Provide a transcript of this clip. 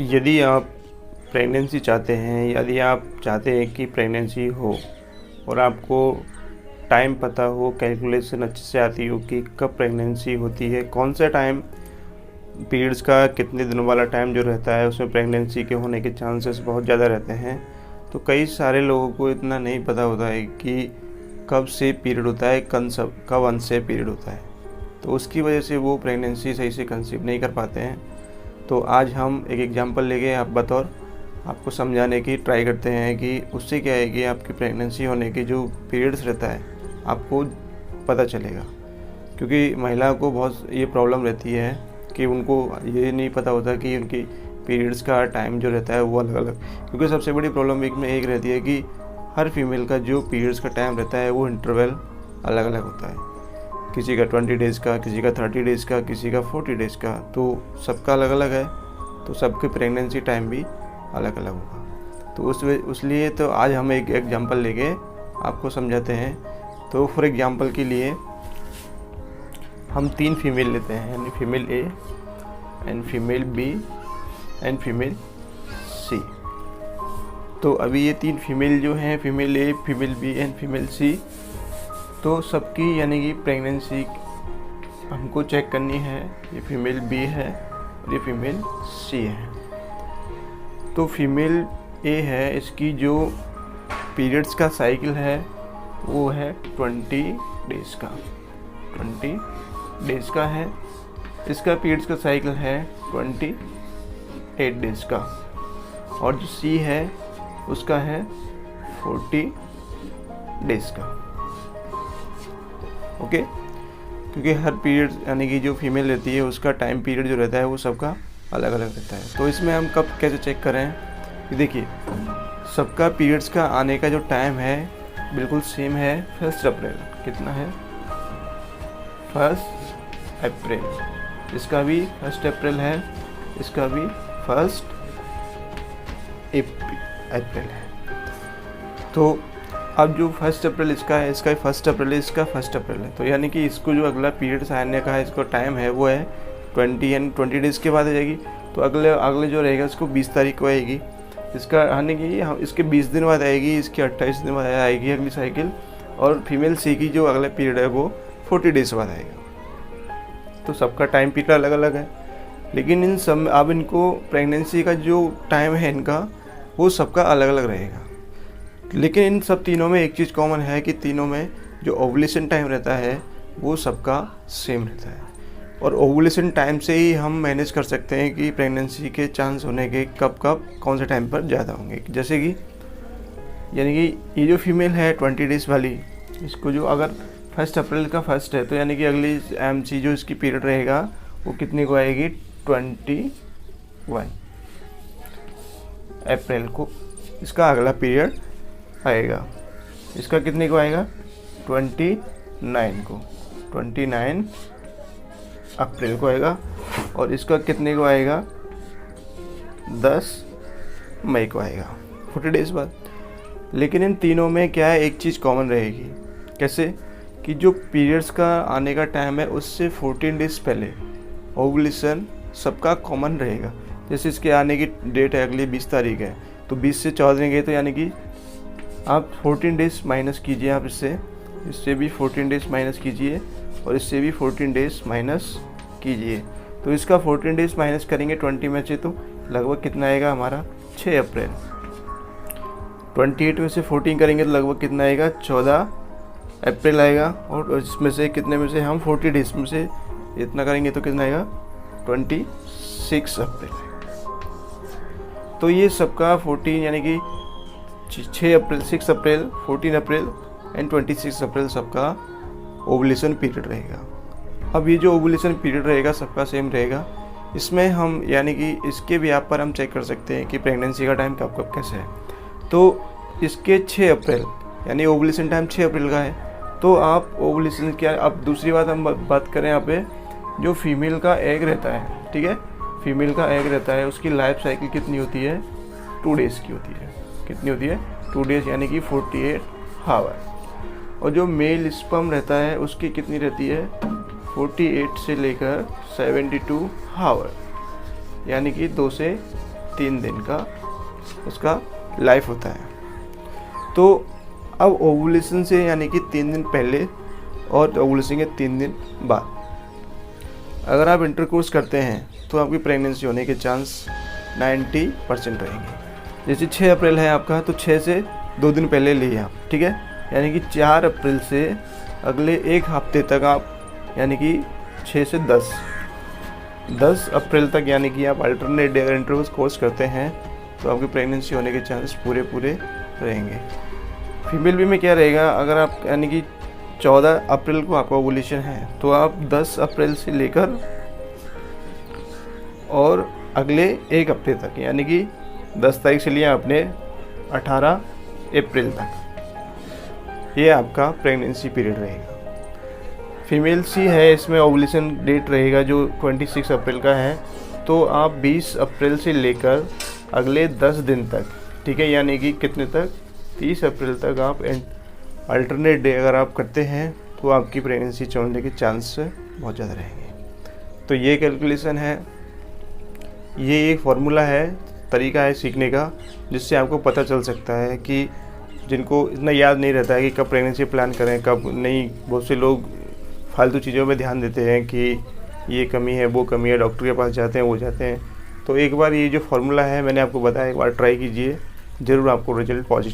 यदि आप प्रेगनेंसी चाहते हैं, यदि आप चाहते हैं कि प्रेगनेंसी हो और आपको टाइम पता हो, कैलकुलेशन अच्छे से आती हो कि कब प्रेगनेंसी होती है, कौन सा टाइम पीरियड्स का कितने दिनों वाला टाइम जो रहता है उसमें प्रेगनेंसी के होने के चांसेस बहुत ज़्यादा रहते हैं। तो कई सारे लोगों को इतना नहीं पता होता है कि कब से पीरियड होता है, कब अनसेफ पीरियड होता है। तो उसकी वजह से वो प्रेगनेंसी सही से कंसीव नहीं कर पाते हैं। तो आज हम एक एग्जांपल लेके आप बतौर आपको समझाने की ट्राई करते हैं कि उससे क्या है कि आपकी प्रेगनेंसी होने के जो पीरियड्स रहता है आपको पता चलेगा। क्योंकि महिला को बहुत ये प्रॉब्लम रहती है कि उनको ये नहीं पता होता कि उनकी पीरियड्स का टाइम जो रहता है वो अलग अलग, क्योंकि सबसे बड़ी प्रॉब्लम एक रहती है कि हर फीमेल का जो पीरियड्स का टाइम रहता है वो इंटरवल अलग अलग होता है। किसी का 20 डेज़ का, किसी का 30 डेज़ का, किसी का 40 डेज़ का, तो सबका अलग अलग है। तो सबके प्रेगनेंसी टाइम भी अलग अलग होगा। तो उसलिए तो आज हम एक एग्जांपल लेके आपको समझाते हैं। तो फॉर एग्जांपल के लिए हम 3 फीमेल लेते हैं, यानी female A and female B and female C. तो अभी ये 3 फीमेल जो हैं, female A, female B and female C, तो सबकी यानी कि प्रेगनेंसी हमको चेक करनी है। ये फीमेल बी है और ये फीमेल सी है। तो फीमेल ए है, इसकी जो पीरियड्स का साइकिल है वो है 20 डेज़ का, 20 डेज़ का है। इसका पीरियड्स का साइकिल है 28 डेज़ का। और जो सी है उसका है 40 डेज़ का। ओके, क्योंकि हर पीरियड यानी कि जो फीमेल रहती है उसका टाइम पीरियड जो रहता है वो सबका अलग अलग रहता है। तो इसमें हम कब कैसे चेक करें कि देखिए सबका पीरियड्स का आने का जो टाइम है बिल्कुल सेम है। 1 अप्रैल कितना है? 1 अप्रैल। इसका भी 1 अप्रैल है, इसका भी 1 अप्रैल है। तो अब जो 1 अप्रैल इसका है, इसका 1 अप्रैल है, इसका 1 अप्रैल है। तो यानी कि इसको जो अगला पीरियड्स आने का है, इसको टाइम है वो है 20 डेज़ के बाद आ जाएगी। तो अगले जो रहेगा उसको 20 तारीख को आएगी। इसका आने की इसके 20 दिन बाद आएगी, इसके 28 दिन बाद आएगी अगली साइकिल। और फीमेल सी की जो अगला पीरियड है वो 40 डेज़ बाद आएगा। तो सबका टाइम पीरियड अलग अलग है, लेकिन इन सब अब इनको प्रेगनेंसी का जो टाइम है इनका वो सबका अलग अलग रहेगा। लेकिन इन सब तीनों में एक चीज़ कॉमन है कि तीनों में जो ओवुलेशन टाइम रहता है वो सबका सेम रहता है। और ओवुलेशन टाइम से ही हम मैनेज कर सकते हैं कि प्रेगनेंसी के चांस होने के कब कौन से टाइम पर ज़्यादा होंगे। जैसे कि यानी कि ये जो फीमेल है 20 डेज़ वाली, इसको जो अगर 1 अप्रैल का 1 है तो यानी कि अगली एमसी जो इसकी पीरियड रहेगा वो कितने को आएगी? 21 अप्रैल को इसका अगला पीरियड आएगा। इसका कितने को आएगा? 29 को, 29 अप्रैल को आएगा। और इसका कितने को आएगा? 10 मई को आएगा, 40 डेज़ बाद। लेकिन इन तीनों में क्या है, एक चीज़ कॉमन रहेगी। कैसे? कि जो पीरियड्स का आने का टाइम है उससे 14 डेज़ पहले ओवुलेशन सबका कॉमन रहेगा। जैसे इसके आने की डेट है अगली 20 तारीख है, तो 20 से 14 दिन गए तो यानी कि आप 14 डेज़ माइनस कीजिए। आप इससे भी 14 डेज़ माइनस कीजिए और इससे भी 14 डेज़ माइनस कीजिए। तो इसका 14 डेज़ माइनस करेंगे 20 में से, तो लगभग कितना आएगा हमारा? 6 अप्रैल। 28 में से 14 करेंगे तो लगभग कितना आएगा? 14 अप्रैल आएगा। और इसमें से कितने में से हम 40 डेज़ में से इतना करेंगे तो कितना आएगा? 26 अप्रैल। तो ये सबका 14 यानी कि 6 अप्रैल, 6 अप्रैल, 14 अप्रैल एंड 26 अप्रैल सबका ओवुलेशन पीरियड रहेगा। अब ये जो ओवुलेशन पीरियड रहेगा सबका सेम रहेगा। इसमें हम यानी कि इसके भी आप पर हम चेक कर सकते हैं कि प्रेगनेंसी का टाइम कब कैसे है। तो इसके 6 अप्रैल यानी ओवुलेशन टाइम 6 अप्रैल का है। तो आप ओवुलेशन क्या, अब दूसरी बात हम बात करें यहाँ पे, जो फीमेल का एग रहता है, ठीक है, फीमेल का एग रहता है उसकी लाइफ साइकिल कितनी होती है? 2 डेज़ की होती है। कितनी होती है? 2 डेज़ यानी कि 48 आवर। और जो मेल स्पर्म रहता है उसकी कितनी रहती है? 48 से लेकर 72 आवर, यानी कि 2 से 3 दिन का उसका लाइफ होता है। तो अब ओवुलेशन से यानी कि 3 दिन पहले और ओवुलेशन के 3 दिन बाद अगर आप इंटरकोर्स करते हैं तो आपकी प्रेगनेंसी होने के चांस 90% रहेंगे। जैसे 6 अप्रैल है आपका, तो 6 से 2 दिन पहले लिए आप, ठीक है, यानी कि 4 अप्रैल से अगले 1 हफ्ते तक आप, यानी कि 6 से 10 अप्रैल तक, यानी कि आप अल्टरनेट डे अगर इंटरकोर्स कोर्स करते हैं तो आपकी प्रेगनेंसी होने के चांस पूरे रहेंगे। फीमेल भी में क्या रहेगा, अगर आप यानी कि 14 अप्रैल को आपका ओवुलेशन है तो आप 10 अप्रैल से लेकर और अगले 1 हफ्ते तक, यानी कि 10 तारीख से लिए आपने 18 अप्रैल तक, ये आपका प्रेगनेंसी पीरियड रहेगा। फीमेल सी है, इसमें ओवुलेशन डेट रहेगा जो 26 अप्रैल का है, तो आप 20 अप्रैल से लेकर अगले 10 दिन तक, ठीक है, यानी कि कितने तक, 30 अप्रैल तक आप अल्टरनेट डे अगर आप करते हैं तो आपकी प्रेगनेंसी होने के चांस बहुत ज़्यादा रहेंगे। तो ये कैलकुलेशन है, ये एक फार्मूला है, तरीका है सीखने का, जिससे आपको पता चल सकता है कि जिनको इतना याद नहीं रहता है कि कब प्रेगनेंसी प्लान करें कब नहीं। बहुत से लोग फालतू चीज़ों में ध्यान देते हैं कि ये कमी है वो कमी है, डॉक्टर के पास जाते हैं वो जाते हैं। तो एक बार ये जो फार्मूला है मैंने आपको बताया, एक बार ट्राई कीजिए, ज़रूर आपको रिजल्ट पॉजिटिव